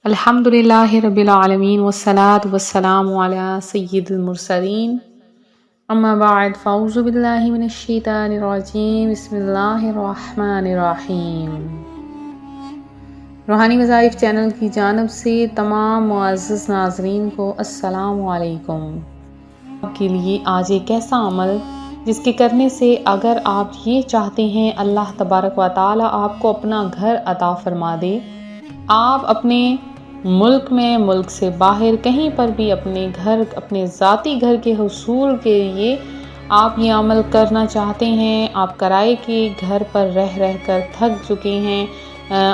الحمدللہ رب العالمین والصلاة والسلام علی سید المرسلین اما بعد فاعوذ باللہ من الشیطان الرجیم بسم اللہ الرحمن الرحیم۔ روحانی وظائف چینل کی جانب سے تمام معزز ناظرین کو السلام علیکم۔ آپ کے لیے آج ایک ایسا عمل جس کے کرنے سے اگر آپ یہ چاہتے ہیں اللہ تبارک و تعالی آپ کو اپنا گھر عطا فرما دے، آپ اپنے ملک میں، ملک سے باہر کہیں پر بھی اپنے گھر، اپنے ذاتی گھر کے حصول کے لیے آپ یہ عمل کرنا چاہتے ہیں، آپ کرائے کے گھر پر رہ کر تھک چکے ہیں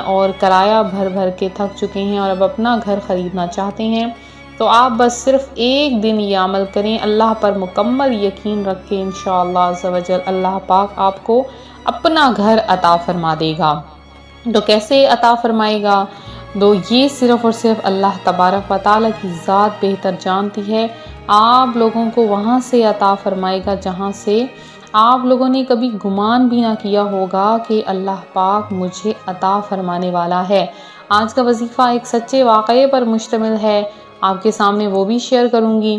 اور کرایہ بھر کے تھک چکے ہیں اور اب اپنا گھر خریدنا چاہتے ہیں، تو آپ بس صرف ایک دن یہ عمل کریں، اللہ پر مکمل یقین رکھ کے انشاءاللہ عز و جل اللہ پاک آپ کو اپنا گھر عطا فرما دے گا۔ تو کیسے عطا فرمائے گا؟ تو یہ صرف اور صرف اللہ تبارک و تعالیٰ کی ذات بہتر جانتی ہے۔ آپ لوگوں کو وہاں سے عطا فرمائے گا جہاں سے آپ لوگوں نے کبھی گمان بھی نہ کیا ہوگا کہ اللہ پاک مجھے عطا فرمانے والا ہے۔ آج کا وظیفہ ایک سچے واقعے پر مشتمل ہے، آپ کے سامنے وہ بھی شیئر کروں گی،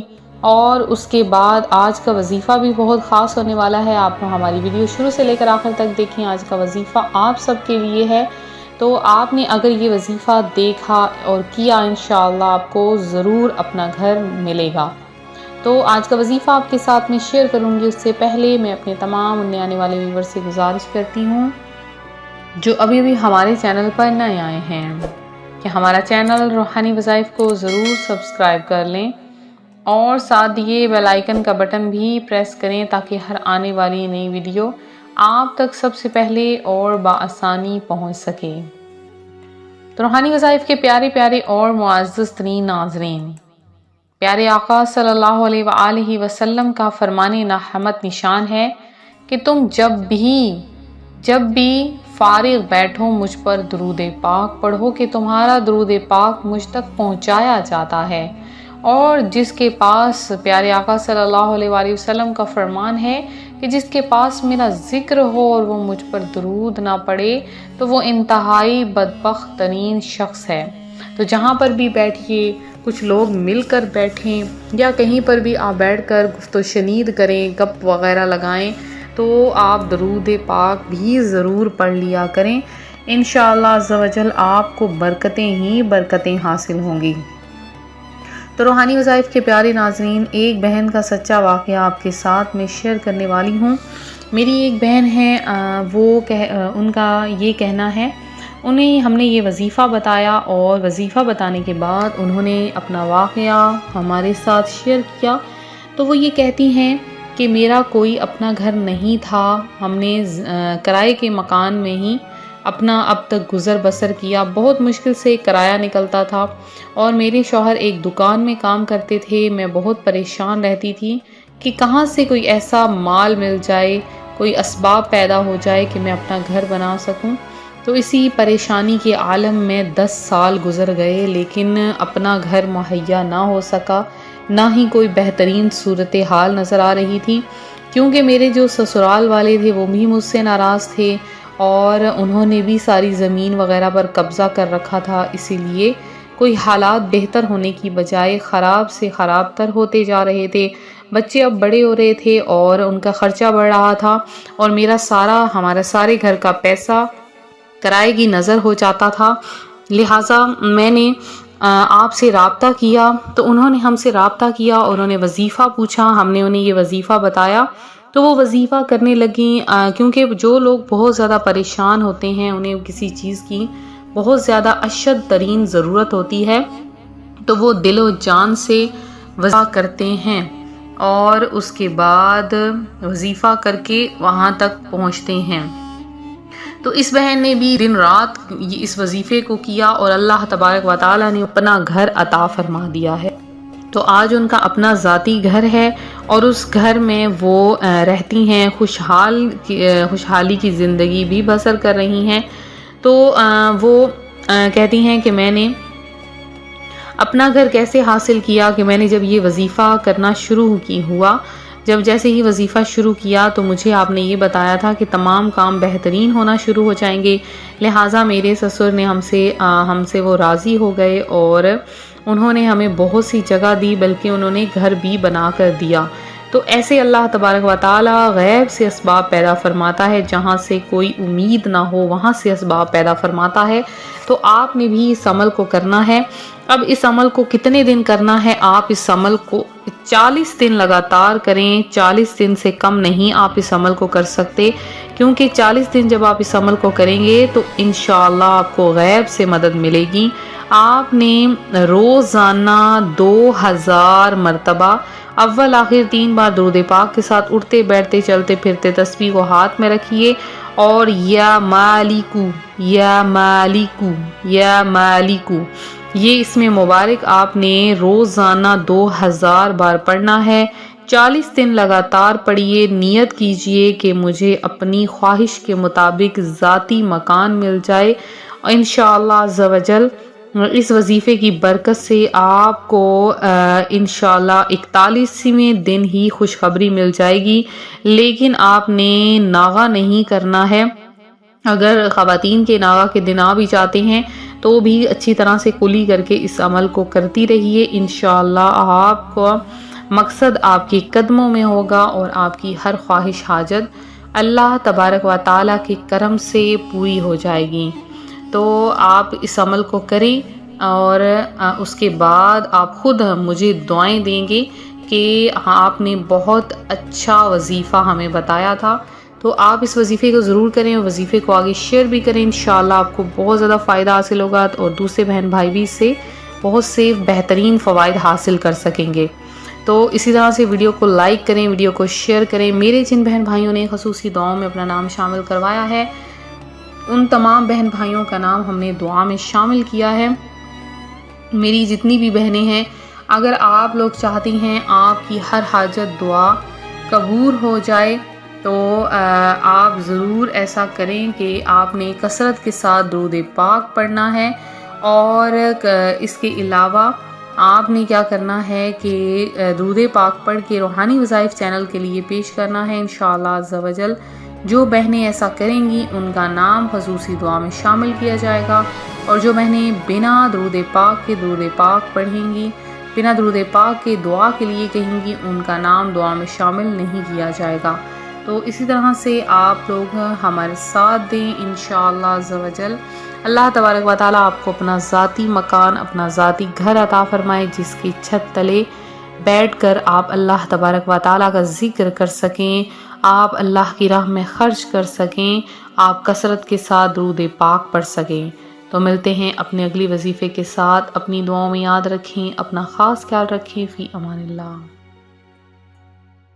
اور اس کے بعد آج کا وظیفہ بھی بہت خاص ہونے والا ہے۔ آپ ہماری ویڈیو شروع سے لے کر آخر تک دیکھیں، آج کا وظیفہ آپ سب کے لیے ہے۔ تو آپ نے اگر یہ وظیفہ دیکھا اور کیا، انشاءاللہ آپ کو ضرور اپنا گھر ملے گا۔ تو آج کا وظیفہ آپ کے ساتھ میں شیئر کروں گی، اس سے پہلے میں اپنے تمام اننے آنے والے ویور سے گزارش کرتی ہوں جو ابھی ہمارے چینل پر نئے آئے ہیں کہ ہمارا چینل روحانی وظائف کو ضرور سبسکرائب کر لیں اور ساتھ یہ بیل آئیکن کا بٹن بھی پریس کریں تاکہ ہر آنے والی نئی ویڈیو آپ تک سب سے پہلے اور بآسانی پہنچ سکے۔ تو روحانی وظائف کے پیارے پیارے اور معزز ترین ناظرین، پیارے آقا صلی اللہ علیہ وآلہ وسلم کا فرمان نحمت نشان ہے کہ تم جب بھی فارغ بیٹھو مجھ پر درود پاک پڑھو کہ تمہارا درود پاک مجھ تک پہنچایا جاتا ہے، اور جس کے پاس، پیارے آقا صلی اللہ علیہ وآلہ وسلم کا فرمان ہے کہ جس کے پاس میرا ذکر ہو اور وہ مجھ پر درود نہ پڑے تو وہ انتہائی بدبخت ترین شخص ہے۔ تو جہاں پر بھی بیٹھیے، کچھ لوگ مل کر بیٹھیں یا کہیں پر بھی آپ بیٹھ کر گفت و شنید کریں، گپ وغیرہ لگائیں، تو آپ درود پاک بھی ضرور پڑھ لیا کریں، انشاءاللہ عز و جل آپ کو برکتیں ہی برکتیں حاصل ہوں گی۔ تو روحانی وظائف کے پیارے ناظرین، ایک بہن کا سچا واقعہ آپ کے ساتھ میں شیئر کرنے والی ہوں۔ میری ایک بہن ہے، ان کا یہ کہنا ہے، انہیں ہم نے یہ وظیفہ بتایا اور وظیفہ بتانے کے بعد انہوں نے اپنا واقعہ ہمارے ساتھ شیئر کیا۔ تو وہ یہ کہتی ہیں کہ میرا کوئی اپنا گھر نہیں تھا، ہم نے کرائے کے مکان میں ہی اپنا اب تک گزر بسر کیا، بہت مشکل سے کرایہ نکلتا تھا، اور میرے شوہر ایک دکان میں کام کرتے تھے۔ میں بہت پریشان رہتی تھی کہ کہاں سے کوئی ایسا مال مل جائے، کوئی اسباب پیدا ہو جائے کہ میں اپنا گھر بنا سکوں۔ تو اسی پریشانی کے عالم میں 10 سال گزر گئے، لیکن اپنا گھر مہیا نہ ہو سکا، نہ ہی کوئی بہترین صورتحال نظر آ رہی تھی، کیونکہ میرے جو سسرال والے تھے وہ بھی مجھ سے ناراض تھے اور انہوں نے بھی ساری زمین وغیرہ پر قبضہ کر رکھا تھا، اسی لیے کوئی حالات بہتر ہونے کی بجائے خراب سے خراب تر ہوتے جا رہے تھے۔ بچے اب بڑے ہو رہے تھے اور ان کا خرچہ بڑھ رہا تھا، اور ہمارا سارے گھر کا پیسہ کرائے کی نظر ہو جاتا تھا۔ لہٰذا میں نے آپ سے رابطہ کیا، تو انہوں نے ہم سے رابطہ کیا اور انہوں نے وظیفہ پوچھا، ہم نے انہیں یہ وظیفہ بتایا، تو وہ وظیفہ کرنے لگیں، کیونکہ جو لوگ بہت زیادہ پریشان ہوتے ہیں انہیں کسی چیز کی بہت زیادہ اشد ترین ضرورت ہوتی ہے، تو وہ دل و جان سے وظیفہ کرتے ہیں اور اس کے بعد وظیفہ کر کے وہاں تک پہنچتے ہیں۔ تو اس بہن نے بھی دن رات اس وظیفے کو کیا اور اللہ تبارک و تعالیٰ نے اپنا گھر عطا فرما دیا ہے۔ تو آج ان کا اپنا ذاتی گھر ہے اور اس گھر میں وہ رہتی ہیں، خوشحالی کی زندگی بھی بسر کر رہی ہیں۔ تو وہ کہتی ہیں کہ میں نے اپنا گھر کیسے حاصل کیا، کہ میں نے جب یہ وظیفہ کرنا شروع ہوا جب جیسے ہی وظیفہ شروع کیا تو مجھے آپ نے یہ بتایا تھا کہ تمام کام بہترین ہونا شروع ہو جائیں گے، لہٰذا میرے سسر نے ہم سے وہ راضی ہو گئے اور انہوں نے ہمیں بہت سی جگہ دی، بلکہ انہوں نے گھر بھی بنا کر دیا۔ تو ایسے اللہ تبارک و تعالی غیب سے اسباب پیدا فرماتا ہے، جہاں سے کوئی امید نہ ہو وہاں سے اسباب پیدا فرماتا ہے۔ تو آپ نے بھی اس عمل کو کرنا ہے۔ اب اس عمل کو کتنے دن کرنا ہے؟ آپ اس عمل کو 40 دن لگاتار کریں، 40 دن سے کم نہیں آپ اس عمل کو کر سکتے، کیونکہ 40 دن جب آپ اس عمل کو کریں گے تو انشاءاللہ آپ کو غیب سے مدد ملے گی۔ آپ نے روزانہ 2000 مرتبہ اول آخر 3 بار درود پاک کے ساتھ اٹھتے بیٹھتے چلتے پھرتے تسبیح کو ہاتھ میں رکھیے اور یا مالکو یا مالکو یا مالکو، یہ اس میں مبارک آپ نے روزانہ 2000 بار پڑھنا ہے۔ 40 دن لگاتار پڑھیے، نیت کیجئے کہ مجھے اپنی خواہش کے مطابق ذاتی مکان مل جائے۔ انشاءاللہ عز و جل اس وظیفے کی برکت سے آپ کو انشاءاللہ 41ویں دن ہی خوشخبری مل جائے گی، لیکن آپ نے ناغہ نہیں کرنا ہے۔ اگر خواتین کے ناغہ کے دن آ بھی جاتے ہیں تو بھی اچھی طرح سے کلی کر کے اس عمل کو کرتی رہیے، انشاءاللہ آپ کو مقصد آپ کے قدموں میں ہوگا اور آپ کی ہر خواہش حاجت اللہ تبارک و تعالیٰ کے کرم سے پوری ہو جائے گی۔ تو آپ اس عمل کو کریں اور اس کے بعد آپ خود مجھے دعائیں دیں گے کہ آپ نے بہت اچھا وظیفہ ہمیں بتایا تھا۔ تو آپ اس وظیفے کو ضرور کریں اور وظیفے کو آگے شیئر بھی کریں، انشاءاللہ آپ کو بہت زیادہ فائدہ حاصل ہوگا اور دوسرے بہن بھائی بھی اس سے بہت سے بہترین فوائد حاصل کر سکیں گے۔ تو اسی طرح سے ویڈیو کو لائک کریں، ویڈیو کو شیئر کریں۔ میرے جن بہن بھائیوں نے خصوصی دعاؤں میں اپنا نام شامل کروایا ہے، ان تمام بہن بھائیوں کا نام ہم نے دعا میں شامل کیا ہے۔ میری جتنی بھی بہنیں ہیں، اگر آپ لوگ چاہتی ہیں آپ کی ہر حاجت دعا قبول ہو جائے تو آپ ضرور ایسا کریں کہ آپ نے کثرت کے ساتھ درود پاک پڑھنا ہے، اور اس کے علاوہ آپ نے کیا کرنا ہے کہ درود پاک پڑھ کے روحانی وظائف چینل کے لیے پیش کرنا ہے انشاءاللہ عز و جل۔ جو بہنیں ایسا کریں گی ان کا نام خصوصی دعا میں شامل کیا جائے گا، اور جو بہنیں بنا درود پاک کے درود پاک پڑھیں گی، بنا درود پاک کے دعا کے لیے کہیں گی، ان کا نام دعا میں شامل نہیں کیا جائے گا۔ تو اسی طرح سے آپ لوگ ہمارے ساتھ دیں انشاءاللہ عز و جل۔ اللہ تبارک و تعالیٰ آپ کو اپنا ذاتی مکان، اپنا ذاتی گھر عطا فرمائے، جس کی چھت تلے بیٹھ کر آپ اللہ تبارک و تعالیٰ کا ذکر کر سکیں، آپ اللہ کی راہ میں خرچ کر سکیں، آپ کثرت کے ساتھ درود پاک پڑھ سکیں۔ تو ملتے ہیں اپنے اگلی وظیفے کے ساتھ، اپنی دعاؤں میں یاد رکھیں، اپنا خاص خیال رکھیں، فی امان اللہ۔